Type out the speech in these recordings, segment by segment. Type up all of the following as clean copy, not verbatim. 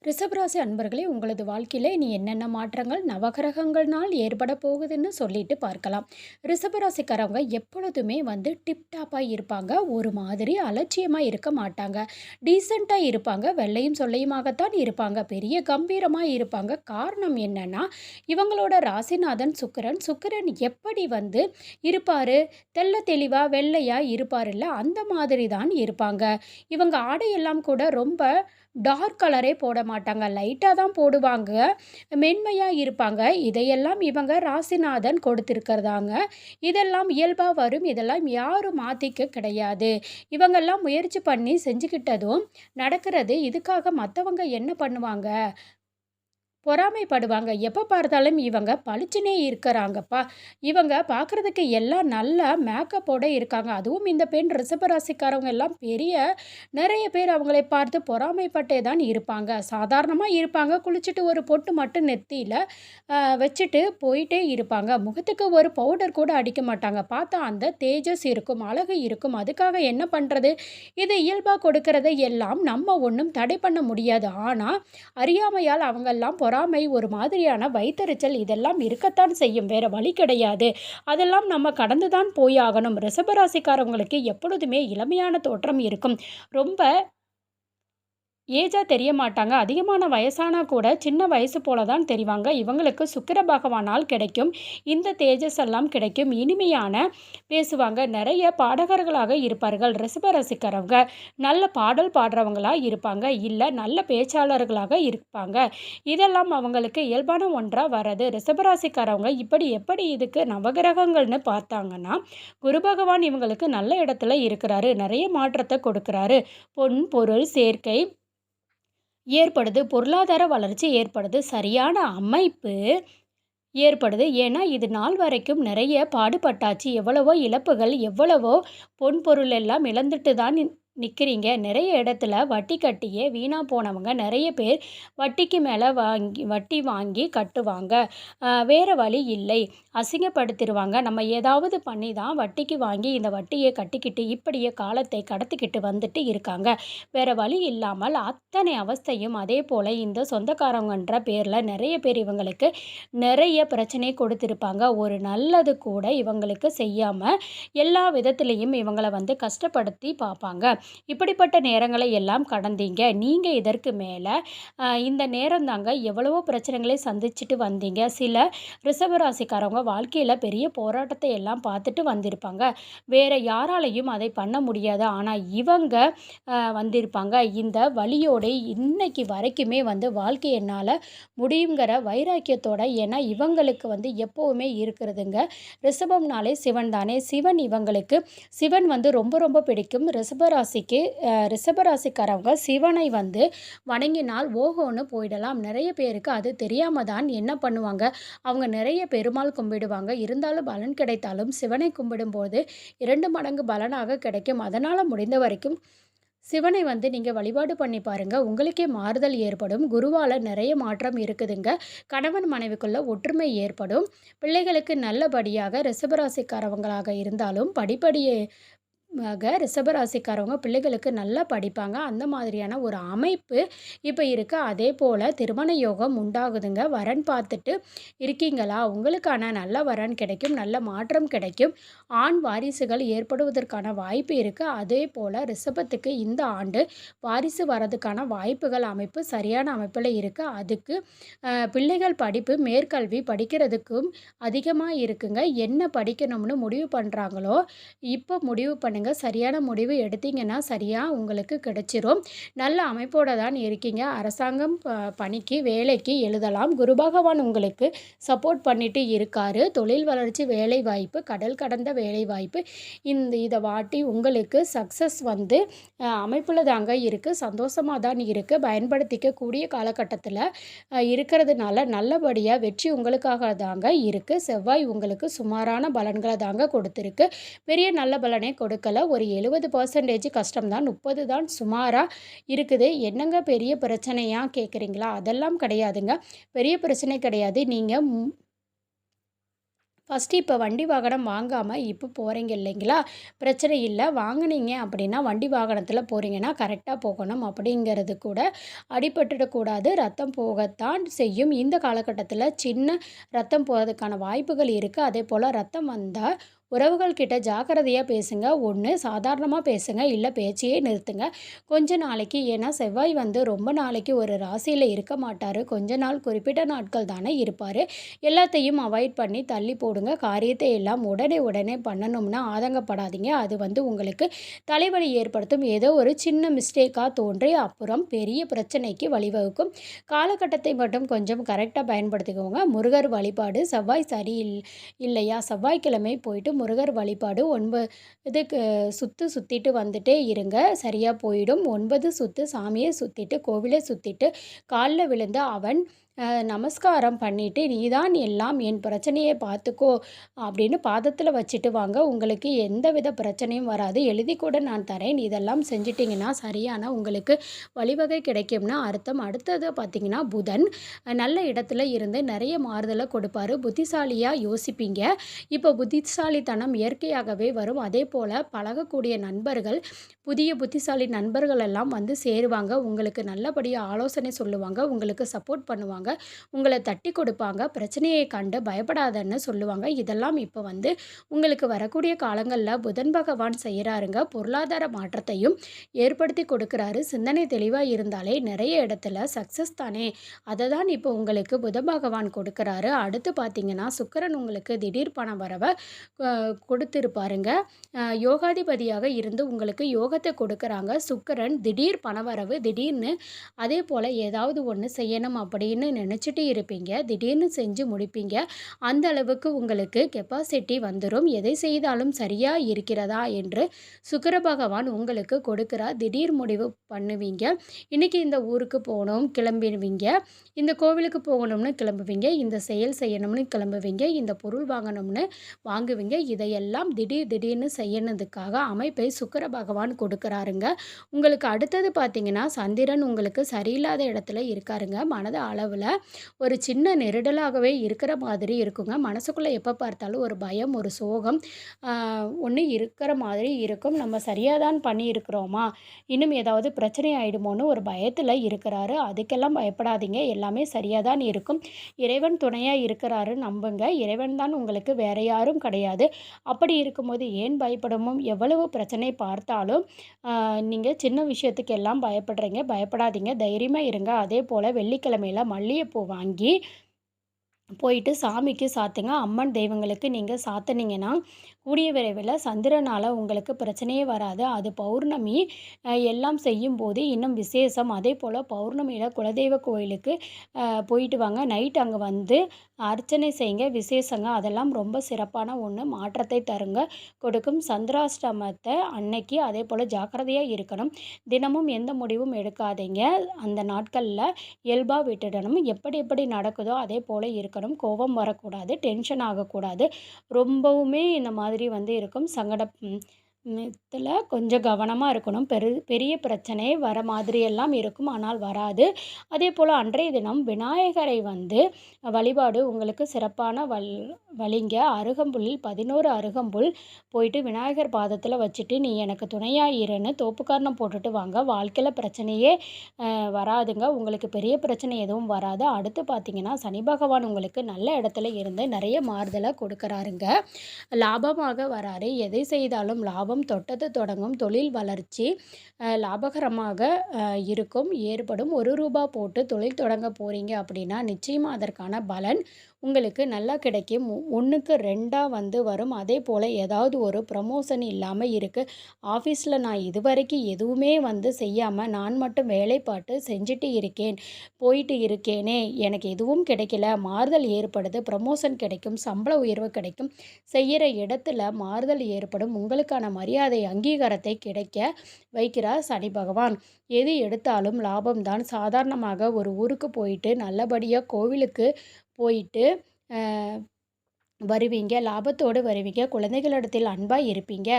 ரிஷபராசி அன்பர்களே, உங்களது வாழ்க்கையில இனி என்னென்ன மாற்றங்கள் நவகிரகங்கள்னால் ஏற்பட போகுதுன்னு சொல்லிட்டு பார்க்கலாம். ரிஷபராசிக்காரவங்க எப்பொழுதுமே டிப்டாப்பாக இருப்பாங்க. ஒரு மாதிரி அலட்சியமாக இருக்க மாட்டாங்க. டீசெண்டாக இருப்பாங்க. வெள்ளையும் சொல்லையுமாகத்தான் இருப்பாங்க. பெரிய கம்பீரமாக இருப்பாங்க. காரணம் என்னன்னா, இவங்களோட ராசிநாதன் சுக்கிரன். சுக்கிரன் எப்படி இருப்பார், தெள்ள தெளிவாக வெள்ளையாக இருப்பார்ல, அந்த மாதிரி தான் இருப்பாங்க. இவங்க ஆடையெல்லாம் கூட ரொம்ப டார்க் கலரே போட மாட்டாங்க. லைட்டாக தான் போடுவாங்க. மென்மையா இருப்பாங்க. இதையெல்லாம் இவங்க ராசிநாதன் கொடுத்திருக்கிறதாங்க. இதெல்லாம் இயல்பா வரும். இதெல்லாம் யாரும் மாத்திக்க கிடையாது. இவங்கெல்லாம் முயற்சி பண்ணி செஞ்சுக்கிட்டதும் நடக்கிறது. இதுக்காக மத்தவங்க என்ன பண்ணுவாங்க? பொறாமைப்படுவாங்க. எப்போ பார்த்தாலும் இவங்க பளிச்சுன்னே இருக்கிறாங்கப்பா. இவங்க பார்க்குறதுக்கு எல்லாம் நல்லா மேக்கப்போட இருக்காங்க. அதுவும் இந்த பெண் ரிஷபராசிக்காரவங்க எல்லாம் நிறைய பேர் அவங்களை பார்த்து பொறாமைப்பட்டே தான் இருப்பாங்க. சாதாரணமா இருப்பாங்க. குளிச்சுட்டு ஒரு பொட்டு மட்டும் நெத்தியில வச்சுட்டு போயிட்டே இருப்பாங்க. முகத்துக்கு ஒரு பவுடர் கூட அடிக்க மாட்டாங்க. பார்த்தா அந்த தேஜஸ் இருக்கும், அழகு இருக்கும். அதுக்காக என்ன பண்ணுறது? இது இயல்பா கொடுக்கிறதை எல்லாம் நம்ம ஒண்ணும் தடை பண்ண முடியாது. ஆனா, அறியாமையால் அவங்கெல்லாம் பொறாமை, ஒரு மாதிரியான வயித்தெரிச்சல் இதெல்லாம் இருக்கத்தான் செய்யும். வேற வழி கிடையாது. அதெல்லாம் நம்ம கடந்து தான் போயாகணும். ரிஷபராசிக்காரவங்களுக்கு எப்பொழுதுமே இளமையான தோற்றம் இருக்கும். ரொம்ப ஏஜா தெரிய மாட்டாங்க. அதிகமான வயசானா கூட சின்ன வயசு போல தான் தெரிவாங்க. இவங்களுக்கு சுக்கிர பகவானால் கிடைக்கும் இந்த தேஜஸ் எல்லாம் கிடைக்கும். இனிமையான பேசுவாங்க. நிறைய பாடகர்களாக இருப்பார்கள். ரிஷப ரசிக்கிறவங்க நல்ல பாடல் பாடுறவங்களா இருப்பாங்க. இல்லை நல்ல பேச்சாளர்களாக இருப்பாங்க. இதெல்லாம் அவங்களுக்கு இயல்பான ஒன்றா வர்றது. ரிஷபராசிக்காரவங்க இப்படி எப்படி இதுக்கு நவகிரகங்கள்னு பார்த்தாங்கன்னா, குரு பகவான் இவங்களுக்கு நல்ல இடத்துல இருக்கிறாரு. நிறைய மாற்றத்தை கொடுக்கிறாரு. பொன் பொருள் சேர்க்கை ஏற்படுது. பொருளாதார வளர்ச்சி ஏற்படுது. சரியான அமைப்பு ஏற்படுது. ஏன்னா, இது நாள் வரைக்கும் நிறைய பாடுபட்டாச்சு. எவ்வளவோ இழப்புகள், எவ்வளவோ பொன் பொருள் எல்லாம் இழந்துட்டு தான் நிற்கிறீங்க. நிறைய இடத்துல வட்டி கட்டியே வீணா போனவங்க நிறைய பேர் வட்டிக்கு மேலே வட்டி வாங்கி கட்டுவாங்க. வேறு வழி இல்லை. அசிங்கப்படுத்திடுவாங்க. நம்ம ஏதாவது பண்ணி தான் வட்டிக்கு வாங்கி இந்த வட்டியை கட்டிக்கிட்டு இப்படியே காலத்தை கடத்திக்கிட்டு வந்துட்டு இருக்காங்க. வேறு வழி இல்லாமல் அத்தனை அவஸ்தையும் அதே போல் இந்த சொந்தக்காரங்கன்ற பேரில் நிறைய பேர் இவங்களுக்கு நிறைய பிரச்சனை கொடுத்துருப்பாங்க. ஒரு நல்லது கூட இவங்களுக்கு செய்யாமல் எல்லா விதத்துலேயும் இவங்களை கஷ்டப்படுத்தி பார்ப்பாங்க. இப்படிப்பட்ட நேரங்களை எல்லாம் கடந்தீங்க. நீங்கள் இதற்கு மேலே இந்த நேரம் தாங்க எவ்வளவோ பிரச்சனைகளை சந்திச்சுட்டு வந்தீங்க. சில ரிஷபராசிக்காரவங்க வாழ்க்கையில் பெரிய போராட்டத்தை எல்லாம் பார்த்துட்டு வந்திருப்பாங்க. வேறு யாராலையும் அதை பண்ண முடியாது. ஆனால் இவங்க வந்திருப்பாங்க. இந்த வழியோடு இன்னைக்கு வரைக்குமே வாழ்க்கை என்னால் முடியுங்கிற வைராக்கியத்தோட, ஏன்னா இவங்களுக்கு எப்போவுமே இருக்கிறதுங்க. ரிஷபம்னாலே சிவன் தானே. சிவன் ரொம்ப ரொம்ப பிடிக்கும். ரிஷபராசிக்காரவங்க சிவனை வணங்கினால் ஓஹோன்னு போயிடலாம். நிறைய பேருக்கு அது தெரியாம தான் என்ன பண்ணுவாங்க, அவங்க நிறைய பெருமாள் கும்பிடுவாங்க. இருந்தாலும் பலன் கிடைத்தாலும் சிவனை கும்பிடும்போது 2 மடங்கு பலனாக கிடைக்கும். அதனால் முடிந்த வரைக்கும் சிவனை நீங்கள் வழிபாடு பண்ணி பாருங்க. உங்களுக்கே மாறுதல் ஏற்படும். குருவால் நிறைய மாற்றம் இருக்குதுங்க. கணவன் மனைவிக்குள்ள ஒற்றுமை ஏற்படும். பிள்ளைகளுக்கு நல்லபடியாக ரிஷபராசிக்காரவங்களாக இருந்தாலும் ரிஷபராசிக்காரவங்க பிள்ளைகளுக்கு நல்லா படிப்பாங்க. அந்த மாதிரியான ஒரு அமைப்பு இப்போ இருக்குது. அதே போல் திருமண யோகம் உண்டாகுதுங்க. வரன் பார்த்துட்டு இருக்கீங்களா? உங்களுக்கான நல்ல வரன் கிடைக்கும். நல்ல மாற்றம் கிடைக்கும். ஆண் வாரிசுகள் ஏற்படுவதற்கான வாய்ப்பு இருக்குது. அதே போல் ரிஷபத்துக்கு இந்த ஆண்டு வாரிசு வரதுக்கான வாய்ப்புகள் அமைப்பு சரியான அமைப்பில் இருக்குது. அதுக்கு பிள்ளைகள் படிப்பு மேற்கல்வி படிக்கிறதுக்கும் அதிகமாக இருக்குங்க. என்ன படிக்கணும்னு முடிவு பண்ணுறாங்களோ இப்போ முடிவு பண்ணுங்க. சரியான முடிவு எடுத்தீங்கன்னா சரியாக உங்களுக்கு கிடைச்சிரும். நல்ல அமைப்போட தான் இருக்கீங்க. அரசாங்கம் பணிக்கு வேலைக்கு எழுதலாம். குரு பகவான் உங்களுக்கு சப்போர்ட் பண்ணிட்டு இருக்காரு. தொழில் வளர்ச்சி, வேலை வாய்ப்பு, கடல் கடந்த வேலை வாய்ப்பு, இதை வாட்டி உங்களுக்கு சக்ஸஸ் அமைப்பில் தாங்க இருக்குது. சந்தோஷமாக தான் இருக்குது. பயன்படுத்திக்கக்கூடிய காலகட்டத்தில் இருக்கிறதுனால நல்லபடியாக வெற்றி உங்களுக்காக தாங்க இருக்குது. செவ்வாய் உங்களுக்கு சுமாரான பலன்களை தாங்க கொடுத்துருக்கு. பெரிய நல்ல பலனை கொடுக்கல. ஒரு 70% கஷ்டம்தான், 30 தான் சுமாராக இருக்குது. என்னங்க பெரிய பிரச்சனையா கேட்குறீங்களா? அதெல்லாம் கிடையாதுங்க. பெரிய பிரச்சனை கிடையாது. நீங்கள் ஃபஸ்ட்டு இப்போ வண்டி வாகனம் வாங்காமல் இப்போ போகிறீங்க இல்லைங்களா? பிரச்சனை இல்லை. வாங்குனீங்க அப்படின்னா வண்டி வாகனத்தில போகிறீங்கன்னா கரெக்டாக போகணும். அப்படிங்கிறது கூட அடிபட்டுடக்கூடாது. ரத்தம் போகத்தான் செய்யும். இந்த காலகட்டத்தில சின்ன ரத்தம் போறதுக்கான வாய்ப்புகள் இருக்குது. அதேபோல் ரத்தம் வந்தா உறவுகள் கிட்ட ஜாக்கிரதையா பேசுங்க. ஒண்ணு சாதாரணமா பேசுங்க. இல்ல பேச்சையே நிறுத்துங்க. கொஞ்ச நாளைக்கு ஏன்னா செவ்வாய் வந்து ரொம்ப நாளைக்கு ஒரு ராசியில இருக்க மாட்டாரு. கொஞ்ச நாள் குறிப்பிட்ட நாட்கள் தானே இருப்பாரு. எல்லாத்தையும் அவாய்ட் பண்ணி தள்ளி போடுங்க. காரியத்தை எல்லாம் உடனே உடனே பண்ணணும்னா ஆதங்கப்படாதீங்க. அது வந்து உங்களுக்கு தலைவலி ஏற்படுத்தும். ஏதோ ஒரு சின்ன மிஸ்டேக்கா தோன்றி அப்புறம் பெரிய பிரச்சனைக்கு வழிவகுக்கும். காலகட்டத்தை மட்டும் கொஞ்சம் கரெக்ட்டா பயன்படுத்திக்கோங்க. முருகர் வழிபாடு செவ்வாய் இல்லையா? செவ்வாய்க்கிழமை போயிட்டு முருகர் வழிபாடு 9 சுத்து சுத்திட்டு வந்துட்டே இருங்க. சரியா போயிடும். 9 சுத்து சாமிய சுத்திட்டு, கோவில சுத்திட்டு, கால்ல விழுந்து நமஸ்காரம் பண்ணிட்டு, "நீ தான் எல்லாம் என் பிரச்சனைய பார்த்துக்கோ" அப்படின்னு பாதத்தில வச்சுட்டு வாங்க. உங்களுக்கு எந்தவித பிரச்சனையும் வராது. எழுதி கூட நான் தரேன். இதெல்லாம் செஞ்சுட்டிங்கன்னா சரியான உங்களுக்கு வழிவகை கிடைக்கும்னு அர்த்தம். அடுத்தது பார்த்தீங்கன்னா புதன் நல்ல இடத்துல இருந்து நிறைய மாறுதல கொடுப்பாரு. புத்திசாலியா யோசிப்பீங்க. இப்போ புத்திசாலித்தனம் இயற்கையாகவே வரும். அதேபோல பழகக்கூடிய நண்பர்கள், புதிய புத்திசாலி நண்பர்கள் எல்லாம் வந்து சேருவாங்க. உங்களுக்கு நல்லபடியா ஆலோசனை சொல்லுவாங்க. உங்களுக்கு சப்போர்ட் பண்ணுவாங்க. உங்கள தட்டி கொடுப்பாங்க. பிரச்சனையை கண்டு பயப்படாதன்னு சொல்லுவாங்க. இதெல்லாம் இப்போ வந்து உங்களுக்கு வரக்கூடிய காலங்கள்ல புதன் பகவான் செய்றாருங்க. பொருளாதார மாற்றத்தையும் ஏற்படுத்தி கொடுக்குறாரு. சிந்தனை தெளிவா இருந்தாலே நிறைய இடத்துல சக்சஸ் தானே! அத தான் இப்போ உங்களுக்கு புத பகவான் கொடுக்குறாரு. அடுத்து பார்த்தீங்கன்னா, சுக்கிரன் உங்களுக்கு திடீர் பண வரவ கொடுத்திருப்பாருங்க. யோகாதிபதியாக இருந்து உங்களுக்கு யோகத்த கொடுக்குறாங்க. சுக்கிரன் திடீர் பணவரவு, திடீர்னு அதேபோல ஏதாவது ஒண்ணு செய்யணும் அப்படின்னு நினச்சிட்டு இருப்பீங்க. திடீர்னு செஞ்சு முடிப்பீங்க. அந்த அளவுக்கு உங்களுக்கு கெப்பாசிட்டி வந்துரும். எதை செய்தாலும் சரியா இருக்கிறதா என்று சுக்கிர பகவான் உங்களுக்கு கொடுக்கிறார். திடீர் முடிவு பண்ணுவீங்க. இன்னைக்கு இந்த ஊருக்கு போணும் கிளம்பிடுவீங்க. இந்த கோவிலுக்கு போகணும்னு கிளம்புவீங்க. இந்த செயல் செய்யணும்னு கிளம்புவீங்க. இந்த பொருள் வாங்கணும்னு வாங்குவீங்க. இதையெல்லாம் திடீர்னு செய்யணுதுக்காக அமைப்பை சுக்கிர பகவான் கொடுக்குறாருங்க. உங்களுக்கு அடுத்தது பார்த்தீங்கன்னா, சந்திரன் உங்களுக்கு சரியில்லாத இடத்துல இருக்காருங்க. மனது அளவுல ஒரு சின்ன நெருடலாகவே இருக்கிற மாதிரி இருக்குங்க. மனசுக்குள்ள எப்ப பார்த்தாலும் ஒரு பயம், ஒரு சோகம் ஒண்ணு இருக்கிற மாதிரி இருக்கும். நம்ம சரியா தான் பண்ணியிருக்கிறோமா? இன்னும் ஏதாவது பிரச்சனை ஆயிடுமோன்னு ஒரு பயத்துல இருக்கிறாரு. அதுக்கெல்லாம் பயப்படாதீங்க. எல்லாமே சரியா தான் இருக்கும். இறைவன் துணையா இருக்கிறாரு நம்புங்க. இறைவன் தான் உங்களுக்கு வேற யாரும் கிடையாது. அப்படி இருக்கும்போது ஏன் பயப்படணும்? எவ்வளவு பிரச்சனை பார்த்தாலும் நீங்க சின்ன விஷயத்துக்கு எல்லாம் பயப்படுறீங்க. பயப்படாதீங்க. தைரியமா இருங்க. அதேபோல வெள்ளிக்கிழமையில மல்லிகைப்பூ வாங்கி போயிட்டு சாமிக்கு சாத்துங்க. அம்மன் தெய்வங்களுக்கு நீங்க சாத்துனீங்கன்னா, கூடிய விரைவில சந்திரனால உங்களுக்கு பிரச்சனையே வராது. அது பௌர்ணமி எல்லாம் செய்யும்போது இன்னும் விசேஷம். அதேபோல பௌர்ணமியில குலதெய்வ கோயிலுக்கு போயிட்டு வாங்க. நைட் அங்க வந்து அர்ச்சனை செய்யுங்க. விசேஷங்க. அதெல்லாம் ரொம்ப சிறப்பான ஒண்ணு. மாற்றத்தை கொடுக்கும். சந்திராஷ்டமத்த அன்னைக்கு அதேபோல ஜாக்கிரதையா இருக்கணும். தினமும் எந்த முடிவும் எடுக்காதீங்க. அந்த நாட்கள்ல இயல்பா விட்டுடணும். எப்படி எப்படி நடக்குதோ அதே போல இருக்கணும். கோபம் வரக்கூடாது. டென்ஷன் ஆகக்கூடாது. ரொம்பவுமே இந்த மாதிரி வந்து இருக்கும். த்துல கொஞ்சம் கவனமா இருக்கணும். பெரிய பிரச்சனை வர மாதிரியெல்லாம் இருக்கும். ஆனால் வராது. அதேபோல அன்றைய தினம் விநாயகரை வந்து வழிபாடு உங்களுக்கு சிறப்பான வழிங்க. அருகம்புல்லில் 11 அருகம்புல் போயிட்டு விநாயகர் பாதத்துல வச்சுட்டு, "நீ எனக்கு துணையா இருன்னு" தோப்புக்கரணம் போட்டுட்டு வாங்க. வாழ்க்கையில பிரச்சனையே வராதுங்க. உங்களுக்கு பெரிய பிரச்சனை எதுவும் வராது. அடுத்து பார்த்தீங்கன்னா, சனி பகவான் உங்களுக்கு நல்ல இடத்துல இருந்து நிறைய மாறுதல கொடுக்குறாருங்க. லாபமாக வராரு. எதை செய்தாலும் லாபம் தொட்டது தொடங்கும். தொழில் வளர்ச்சி லாபகரமாக இருக்கும். ஏற்படும். ரூ. 1 போட்டு தொழில் தொடங்க போறீங்க அப்படின்னா, நிச்சயமா அதற்கான பலன் உங்களுக்கு நல்லா கிடைக்கும். 1க்கு 2ஆ வந்து வரும். அதேபோல ஏதாவது ஒரு ப்ரமோஷன் இல்லாம இருக்கு. ஆஃபீஸ்ல நான் இதுவரைக்கும் எதுவுமே வந்து செய்யாம நான் மட்டும் வேலை பார்த்து செஞ்சுட்டு இருக்கேன். போயிட்டு இருக்கேனே! எனக்கு எதுவும் கிடைக்கல. மாறுதல் ஏற்படுது. ப்ரமோஷன் கிடைக்கும். சம்பள உயர்வு கிடைக்கும். செய்யிற இடத்துல மாறுதல் ஏற்படும். உங்களுக்கான மரியாதை, அங்கீகாரத்தை கிடைக்க வைக்கிறார் சனி பகவான். எது எடுத்தாலும் லாபம் தான். சாதாரணமாக ஒரு ஊருக்கு போயிட்டு நல்லபடியா கோவிலுக்கு போயிட்டு வருவீங்க. லாபத்தோடு வருவீங்க. குழந்தைகளிடத்தில் அன்பா இருப்பீங்க.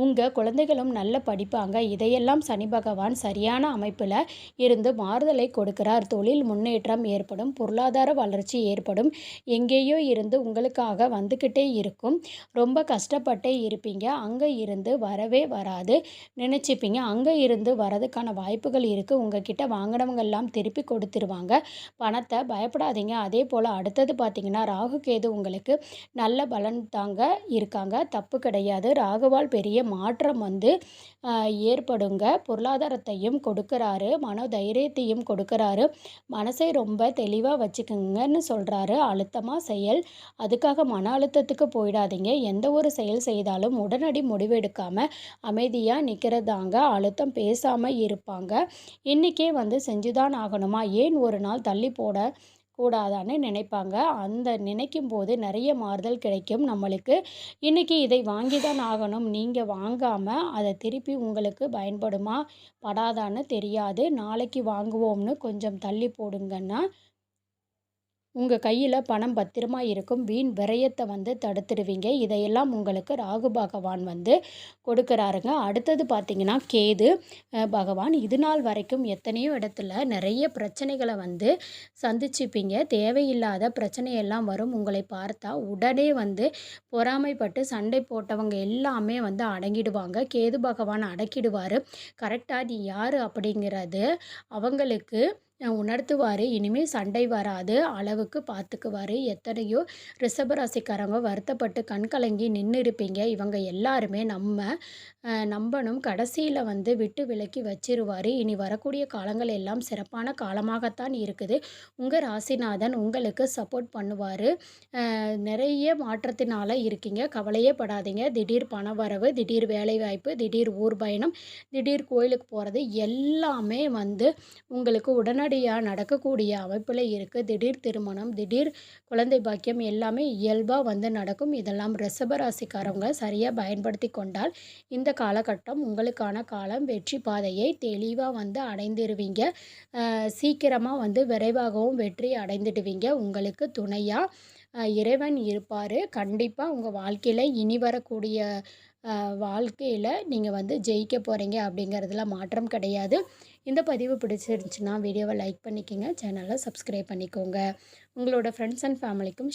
உங்க குழந்தைகளும் நல்ல படிப்பாங்க. இதையெல்லாம் சனி பகவான் சரியான அமைப்பில இருந்து மாறுதலை கொடுக்கிறார். தொழில் முன்னேற்றம் ஏற்படும். பொருளாதார வளர்ச்சி ஏற்படும். எங்கேயோ இருந்து உங்களுக்காக வந்துக்கிட்டே இருக்கும். ரொம்ப கஷ்டப்பட்டே இருப்பீங்க. அங்க இருந்து வரவே வராது. நினைச்சிப்பீங்க. அங்க இருந்து வரதுக்கான வாய்ப்புகள் இருக்கு. உங்ககிட்ட வாங்கினவங்கெல்லாம் திருப்பி கொடுத்துருவாங்க. பணத்த பயப்படாதீங்க. அதேபோல அடுத்தது பார்த்தீங்கன்னா, ராகு கேது உங்களுக்கு நல்ல பலன் தாங்க இருக்காங்க. தப்பு கிடையாது. ராகுவால் பெரிய மாற்றம் வந்து ஏற்படுங்க. பொருளாதாரத்தையும் கொடுக்குறாரு. மனோதைரியத்தையும் கொடுக்குறாரு. மனசை ரொம்ப தெளிவா வச்சுக்கங்கன்னு சொல்றாரு. அழுத்தமா செயல். அதுக்காக மன அழுத்தத்துக்கு போயிடாதீங்க. எந்த ஒரு செயல் செய்தாலும் உடனடி முடிவெடுக்காம அமைதியா நிற்கிறதாங்க அழுத்தம். பேசாம இருப்பாங்க. இன்னைக்கே வந்து செஞ்சுதான் ஆகணுமா? ஏன் ஒரு நாள் தள்ளி போட கூடாதான்னு நினைப்பாங்க. அந்த நினைக்கும்போது நிறைய மாறுதல் கிடைக்கும் நம்மளுக்கு. இன்னைக்கு இதை வாங்கி தான் ஆகணும். நீங்க வாங்காம அத திருப்பி உங்களுக்கு பயன்படுமா? படாதான்னு தெரியாது. நாளைக்கு வாங்குவோம்னு கொஞ்சம் தள்ளி போடுங்கன்னா உங்க கையில பணம் பத்திரமா இருக்கும். வீண் விரயத்த வந்து தடுத்துடுவீங்க. இதையெல்லாம் உங்களுக்கு ராகு பகவான் வந்து கொடுக்குறாருங்க. அடுத்தது பார்த்தீங்கன்னா, கேது பகவான் இது நாள் வரைக்கும் எத்தனையோ இடத்துல நிறைய பிரச்சனைகள வந்து சந்திச்சுப்பீங்க. தேவையில்லாத பிரச்சனையெல்லாம் வரும். உங்களை பார்த்தா உடனே வந்து பொறாமைப்பட்டு சண்டை போட்டவங்க எல்லாமே வந்து அடங்கிடுவாங்க. கேது பகவான் அடக்கிடுவாரு. கரெக்ட்டா நீ யாரு அப்படிங்கிறது அவங்களுக்கு உணர்த்துவாரு. இனிமே சண்டை வராது அளவுக்கு பார்த்துக்குவாரு. எத்தனையோ ரிஷபராசிக்காரங்க வருத்தப்பட்டு கண் கலங்கி நின்னு இருப்பீங்க. இவங்க எல்லாருமே நம்பணும். கடைசியில வந்து விட்டு விலக்கி வச்சிருவாரு. இனி வரக்கூடிய காலங்கள் எல்லாம் சிறப்பான காலமாகத்தான் இருக்குது. உங்க ராசிநாதன் உங்களுக்கு சப்போர்ட் பண்ணுவாரு. நிறைய மாற்றத்தினால இருக்கீங்க. கவலையே படாதீங்க. திடீர் பணவரவு, திடீர் வேலைவாய்ப்பு, திடீர் ஊர் பயணம், திடீர் கோயிலுக்கு போறது எல்லாமே வந்து உங்களுக்கு உடனடியா நடக்கக்கூடிய அமைப்புல இருக்கு. திடீர் திருமணம், திடீர் குழந்தை பாக்கியம் எல்லாமே இயல்பா வந்து நடக்கும். இதெல்லாம் ரிஷப ராசிக்காரவங்க சரியா பயன்படுத்தி கொண்டால் இந்த காலகட்டம் உங்களுக்கான காலம். வெற்றி பாதையை தெளிவா வந்து அடைந்துருவீங்க. சீக்கிரமா வந்து விரைவாகவும் வெற்றி அடைந்துடுவீங்க. உங்களுக்கு துணையா இறைவன் இருப்பாரு. கண்டிப்பா உங்க வாழ்க்கையில இனி வரக்கூடிய வாழ்க்கையில நீங்க வந்து ஜெயிக்க போறீங்க அப்படிங்கிறதுல மாற்றம் கிடையாது. இந்த பதிவு பிடிச்சிருந்துச்சுன்னா வீடியோவை லைக் பண்ணிக்கங்க. சேனலை சப்ஸ்கிரைப் பண்ணிக்கோங்க. உங்களோட ஃப்ரெண்ட்ஸ் அண்ட் ஃபேமிலிக்கும்